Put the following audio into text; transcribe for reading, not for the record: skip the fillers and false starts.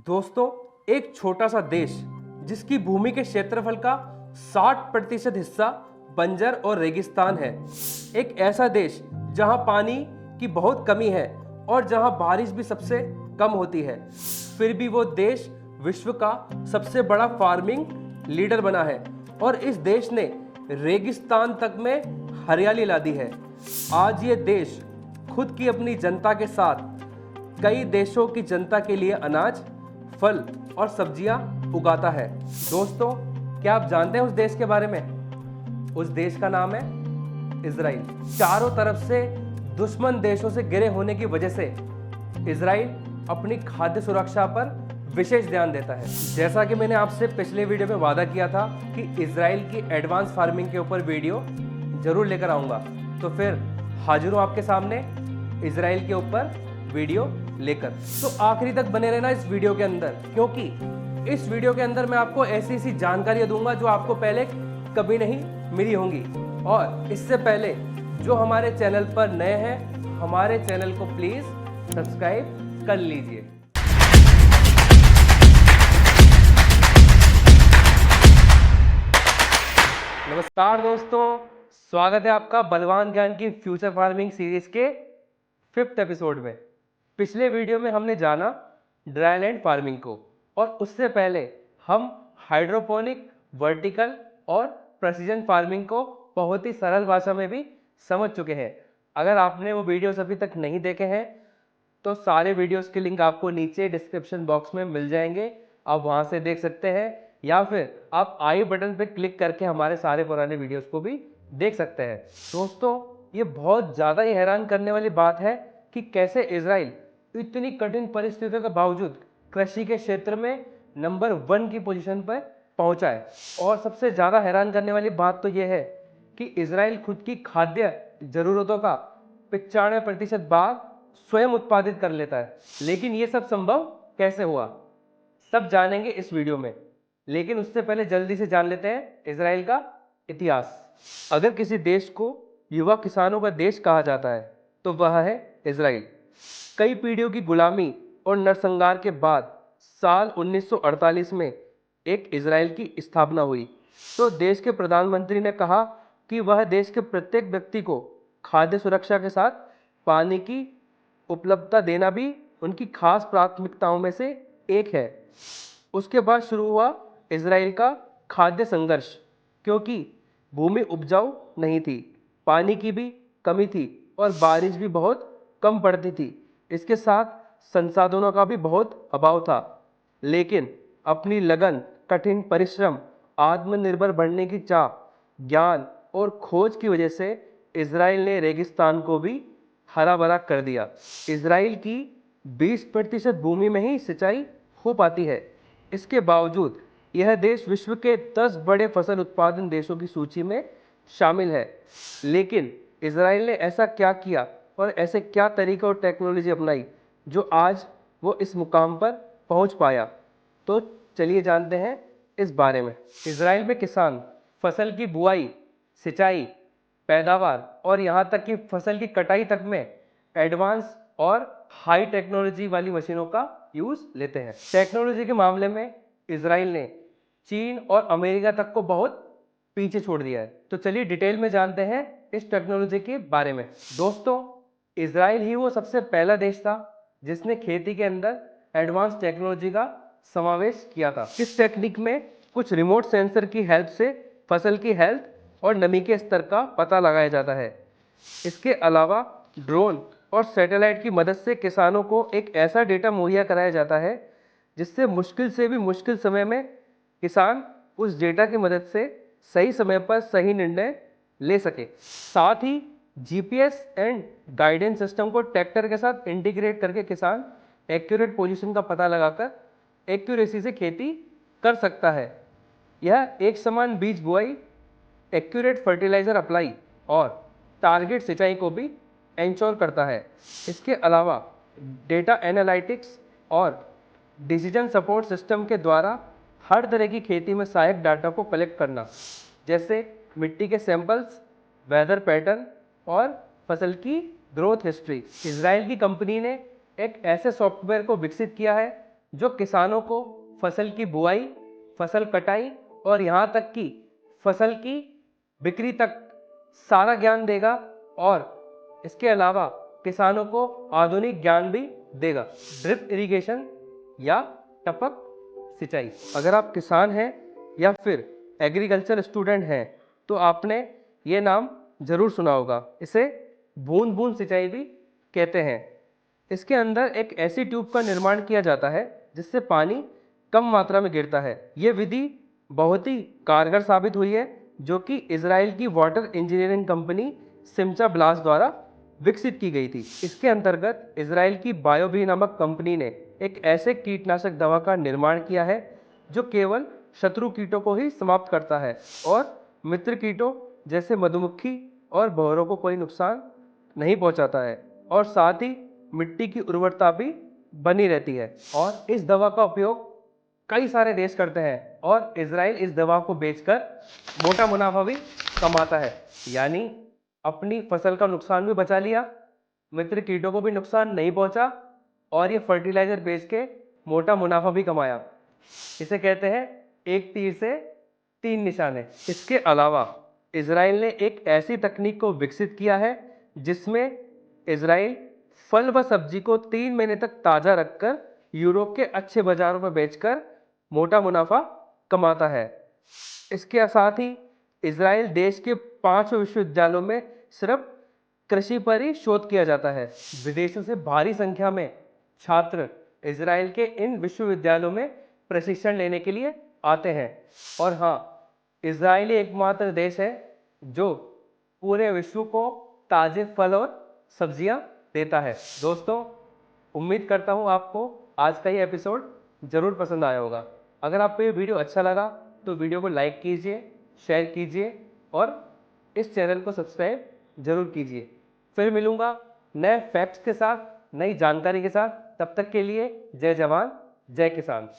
दोस्तों, एक छोटा सा देश जिसकी भूमि के क्षेत्रफल का 60% हिस्सा बंजर और रेगिस्तान है। एक ऐसा देश जहां पानी की बहुत कमी है और जहां बारिश भी सबसे कम होती है, फिर भी वो देश विश्व का सबसे बड़ा फार्मिंग लीडर बना है और इस देश ने रेगिस्तान तक में हरियाली ला दी है। आज ये देश खुद की अपनी जनता के साथ कई देशों की जनता के लिए अनाज, फल और सब्जियां उगाता है। दोस्तों, क्या आप जानते हैं उस देश के बारे में? उस देश का नाम है इजराइल। चारों तरफ से दुश्मन देशों से घिरे होने की वजह से इजराइल अपनी खाद्य सुरक्षा पर विशेष ध्यान देता है। जैसा कि मैंने आपसे पिछले वीडियो में वादा किया था कि इजराइल की एडवांस फार्मिंग के ऊपर वीडियो जरूर लेकर आऊंगा, तो फिर हाजिर हूं आपके सामने इजराइल के ऊपर वीडियो लेकर। तो आखिरी तक बने रहना इस वीडियो के अंदर, क्योंकि इस वीडियो के अंदर मैं आपको ऐसी ऐसी जानकारियां दूंगा जो आपको पहले कभी नहीं मिली होंगी। और इससे पहले जो हमारे चैनल पर नए हैं, हमारे चैनल को प्लीज सब्सक्राइब कर लीजिए। नमस्कार दोस्तों, स्वागत है आपका बलवान ज्ञान की फ्यूचर फार्मिंग सीरीज के 5th एपिसोड में। पिछले वीडियो में हमने जाना ड्राईलैंड फार्मिंग को, और उससे पहले हम हाइड्रोपोनिक, वर्टिकल और प्रेसिजन फार्मिंग को बहुत ही सरल भाषा में भी समझ चुके हैं। अगर आपने वो वीडियोस अभी तक नहीं देखे हैं तो सारे वीडियोस के लिंक आपको नीचे डिस्क्रिप्शन बॉक्स में मिल जाएंगे, आप वहां से देख सकते हैं, या फिर आप आई बटन पर क्लिक करके हमारे सारे पुराने वीडियोस को भी देख सकते हैं। दोस्तों, ये बहुत ज़्यादा ही हैरान करने वाली बात है कि कैसे इजराइल इतनी कठिन परिस्थितियों के बावजूद कृषि के क्षेत्र में नंबर 1 की पोजीशन पर पहुंचा है। और सबसे ज़्यादा हैरान करने वाली बात तो यह है कि इजराइल खुद की खाद्य ज़रूरतों का 95% भाग स्वयं उत्पादित कर लेता है। लेकिन ये सब संभव कैसे हुआ, सब जानेंगे इस वीडियो में। लेकिन उससे पहले जल्दी से जान लेते हैं इजराइल का इतिहास। अगर किसी देश को युवा किसानों का देश कहा जाता है तो वह है इजराइल। कई पीढ़ियों की गुलामी और नरसंहार के बाद साल 1948 में एक इजराइल की स्थापना हुई, तो देश के प्रधानमंत्री ने कहा कि वह देश के प्रत्येक व्यक्ति को खाद्य सुरक्षा के साथ पानी की उपलब्धता देना भी उनकी खास प्राथमिकताओं में से एक है। उसके बाद शुरू हुआ इजराइल का खाद्य संघर्ष, क्योंकि भूमि उपजाऊ नहीं थी, पानी की भी कमी थी और बारिश भी बहुत कम पड़ती थी। इसके साथ संसाधनों का भी बहुत अभाव था। लेकिन अपनी लगन, कठिन परिश्रम, आत्मनिर्भर बनने की चाह, ज्ञान और खोज की वजह से इजराइल ने रेगिस्तान को भी हरा भरा कर दिया। इजराइल की 20% भूमि में ही सिंचाई हो पाती है। इसके बावजूद यह देश विश्व के 10 बड़े फसल उत्पादन देशों की सूची में शामिल है। लेकिन इजराइल ने ऐसा क्या किया और ऐसे क्या तरीके और टेक्नोलॉजी अपनाई जो आज वो इस मुकाम पर पहुंच पाया? तो चलिए जानते हैं इस बारे में। इजराइल में किसान फसल की बुआई, सिंचाई, पैदावार और यहाँ तक कि फसल की कटाई तक में एडवांस और हाई टेक्नोलॉजी वाली मशीनों का यूज लेते हैं। टेक्नोलॉजी के मामले में इजराइल ने चीन और अमेरिका तक को बहुत पीछे छोड़ दिया है। तो चलिए डिटेल में जानते हैं इस टेक्नोलॉजी के बारे में। दोस्तों, इजराइल ही वो सबसे पहला देश था जिसने खेती के अंदर एडवांस टेक्नोलॉजी का समावेश किया था। इस टेक्निक में कुछ रिमोट सेंसर की हेल्प से फसल की हेल्थ और नमी के स्तर का पता लगाया जाता है। इसके अलावा ड्रोन और सैटेलाइट की मदद से किसानों को एक ऐसा डेटा मुहैया कराया जाता है जिससे मुश्किल से भी मुश्किल समय में किसान उस डेटा की मदद से सही समय पर सही निर्णय ले सके। साथ ही जीपीएस एंड गाइडेंस सिस्टम को ट्रैक्टर के साथ इंटीग्रेट करके किसान एक्यूरेट पोजीशन का पता लगाकर एक्यूरेसी से खेती कर सकता है। यह एक समान बीज बुआई, एक्यूरेट फर्टिलाइजर अप्लाई और टारगेट सिंचाई को भी इंश्योर करता है। इसके अलावा डेटा एनालिटिक्स और डिसीजन सपोर्ट सिस्टम के द्वारा हर तरह की खेती में सहायक डाटा को कलेक्ट करना, जैसे मिट्टी के सैंपल्स, वेदर पैटर्न और फसल की ग्रोथ हिस्ट्री। इजराइल की कंपनी ने एक ऐसे सॉफ्टवेयर को विकसित किया है जो किसानों को फसल की बुआई, फसल कटाई और यहाँ तक कि फसल की बिक्री तक सारा ज्ञान देगा और इसके अलावा किसानों को आधुनिक ज्ञान भी देगा। ड्रिप इरिगेशन या टपक सिंचाई। अगर आप किसान हैं या फिर एग्रीकल्चर स्टूडेंट हैं तो आपने ये नाम जरूर सुना होगा। इसे बूंद बूंद सिंचाई भी कहते हैं। इसके अंदर एक ऐसी ट्यूब का निर्माण किया जाता है जिससे पानी कम मात्रा में गिरता है। ये विधि बहुत ही कारगर साबित हुई है, जो कि इजराइल की वाटर इंजीनियरिंग कंपनी सिमचा ब्लास्ट द्वारा विकसित की गई थी। इसके अंतर्गत इजराइल की बायोबी नामक कंपनी ने एक ऐसे कीटनाशक दवा का निर्माण किया है जो केवल शत्रु कीटों को ही समाप्त करता है और मित्र कीटों जैसे मधुमक्खी और भंवरों को कोई नुकसान नहीं पहुंचाता है, और साथ ही मिट्टी की उर्वरता भी बनी रहती है। और इस दवा का उपयोग कई सारे देश करते हैं और इजराइल इस दवा को बेचकर मोटा मुनाफा भी कमाता है। यानी अपनी फसल का नुकसान भी बचा लिया, मित्र कीटों को भी नुकसान नहीं पहुंचा और ये फर्टिलाइजर बेच के मोटा मुनाफा भी कमाया। इसे कहते हैं एक तीर से तीन निशाने। इसके अलावा इजराइल ने एक ऐसी तकनीक को विकसित किया है जिसमें इजराइल फल व सब्जी को 3 महीने तक ताज़ा रखकर यूरोप के अच्छे बाजारों में बेचकर मोटा मुनाफा कमाता है। इसके साथ ही इजराइल देश के 5 विश्वविद्यालयों में सिर्फ कृषि पर ही शोध किया जाता है। विदेशों से भारी संख्या में छात्र इजराइल के इन विश्वविद्यालयों में प्रशिक्षण लेने के लिए आते हैं। और हाँ, इजराइल एकमात्र देश है जो पूरे विश्व को ताज़े फल और सब्जियां देता है। दोस्तों, उम्मीद करता हूँ आपको आज का ये एपिसोड ज़रूर पसंद आया होगा। अगर आपको ये वीडियो अच्छा लगा तो वीडियो को लाइक कीजिए, शेयर कीजिए और इस चैनल को सब्सक्राइब जरूर कीजिए। फिर मिलूँगा नए फैक्ट्स के साथ, नई जानकारी के साथ। तब तक के लिए जय जवान, जय किसान।